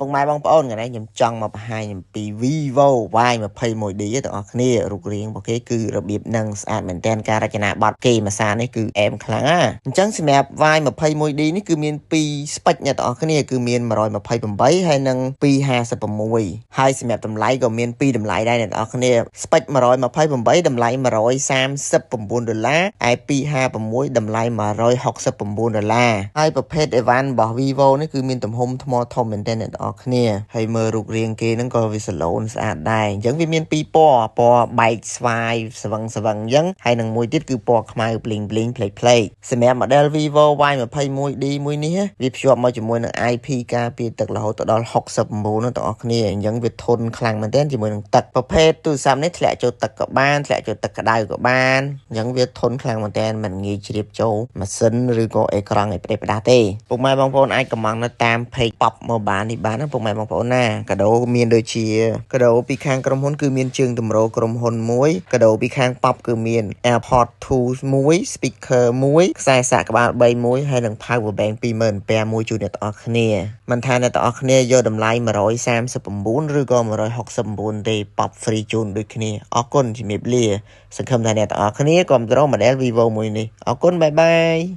បងម៉ែបងប្អូនថ្ងៃនេះខ្ញុំចង់មកបង្ហាញអំពី Vivo Y21D ទាំងអស់គ្នារូបរាងរបស់គេគឺរបៀបនឹងស្អាតមែនទែនការរចនាប័ទ្មគេមួយសារនេះគឺអែមខ្លាំងណាអញ្ចឹងសម្រាប់ Y21D នេះគឺមាន2 spec អ្នកទាំងអស់គ្នាគឺមាន128ហើយនិង256ហើយសម្រាប់តម្លៃក៏មាន2តម្លៃដែរអ្នកទាំងអស់គ្នា spec 128តម្លៃ$139ហើយ256តម្លៃ$169ហើយប្រភេទអីវ៉ាន់របស់ Vivo នេះគឺមានទំហំថ្មធំមែនទែនអ្នកទាំងអស់គ្នាហើយមើលរូបរាងគេហ្នឹងក៏វាសាឡូនស្អាតដែរអញ្ចឹងវាមាន2ពណ៌បែកស្វាយស្វឹងអញ្ចឹងហើយនឹងមួយទៀតគឺពណ៌ខ្មៅប្លីងផ្លេកសម្រាប់ model Vivo Y21D មួយនេះវាភ្ជាប់មកជាមួយនឹង IP ការពារទឹករហូតដល់69ទាំងអស់គ្នាអញ្ចឹងវាធន់ខ្លាំងមែនទែនជាមួយនឹងទឹកប្រភេទទូរស័ព្ទនេះធ្លាក់ចូលទឹកក៏បានធ្លាក់ចូលទឹកក្តៅក៏បានអញ្ចឹងវាធន់ខ្លាំងមែនទែនមិនងាយជ្រាបចូលម៉ាស៊ីនឬក៏អេក្រង់ឲ្យផ្ដេសផ្ដាស់ទេពុកម៉ែបងប្អូនអាចកម្មង់នៅតាម page Pop Mobile នេះបានណាពុកម៉ែបងប្អូនណាកាដូមានដូចជាកាដូពីខាងក្រុមហ៊ុនគឺមានជើងទម្រក្រុមហ៊ុនមួយកាដូពីខាង Pop គឺមាន AirPods 2 មួយ speaker មួយខ្សែសាកក្បាល3មួយហើយនិង power bank 20000មួយជូនអ្នកទាំងអស់គ្នាមិនថាអ្នកទាំងអស់គ្នាយកតម្លៃ139ឬក៏169ទេ Pop free ជូនដូចគ្នាអរគុណជំរាបលាសង្ឃឹមថាអ្នកទាំងអស់គ្នាគាំទ្រ model Vivo មួយនេះអរគុណបាយបាយ